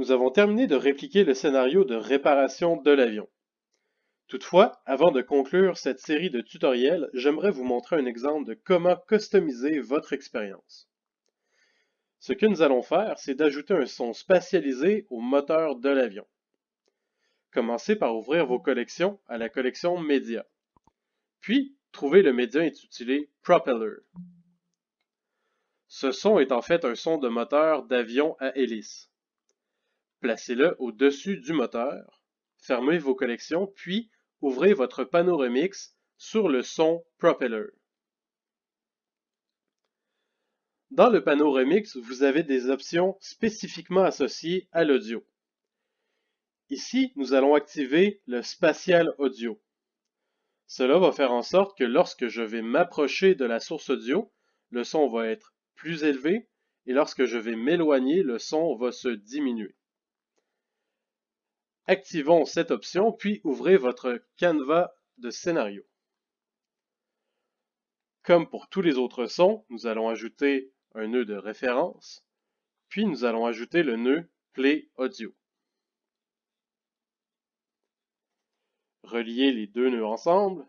Nous avons terminé de répliquer le scénario de réparation de l'avion. Toutefois, avant de conclure cette série de tutoriels, j'aimerais vous montrer un exemple de comment customiser votre expérience. Ce que nous allons faire, c'est d'ajouter un son spatialisé au moteur de l'avion. Commencez par ouvrir vos collections à la collection Média. Puis, trouvez le média intitulé Propeller. Ce son est en fait un son de moteur d'avion à hélice. Placez-le au-dessus du moteur, fermez vos collections, puis ouvrez votre panneau remix sur le son Propeller. Dans le panneau remix, vous avez des options spécifiquement associées à l'audio. Ici, nous allons activer le spatial audio. Cela va faire en sorte que lorsque je vais m'approcher de la source audio, le son va être plus élevé et lorsque je vais m'éloigner, le son va se diminuer. Activons cette option, puis ouvrez votre canevas de scénario. Comme pour tous les autres sons, nous allons ajouter un nœud de référence, puis nous allons ajouter le nœud Play Audio. Reliez les deux nœuds ensemble,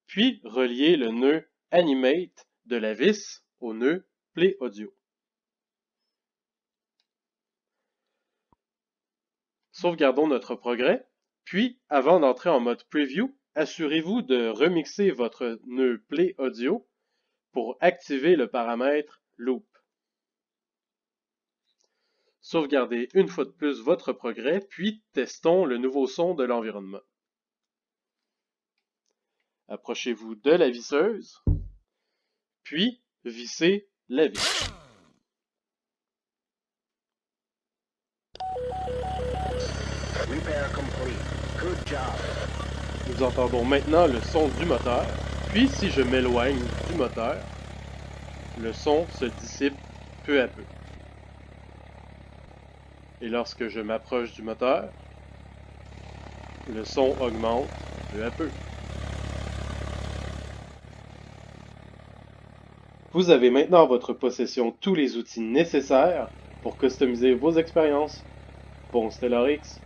puis reliez le nœud Animate de la vis au nœud Play Audio. Sauvegardons notre progrès, puis avant d'entrer en mode Preview, assurez-vous de remixer votre nœud Play Audio pour activer le paramètre Loop. Sauvegardez une fois de plus votre progrès, puis testons le nouveau son de l'environnement. Approchez-vous de la visseuse, puis vissez la vis. Nous entendons maintenant le son du moteur, puis si je m'éloigne du moteur, le son se dissipe peu à peu. Et lorsque je m'approche du moteur, le son augmente peu à peu. Vous avez maintenant en votre possession tous les outils nécessaires pour customiser vos expériences. Bon Stellar X!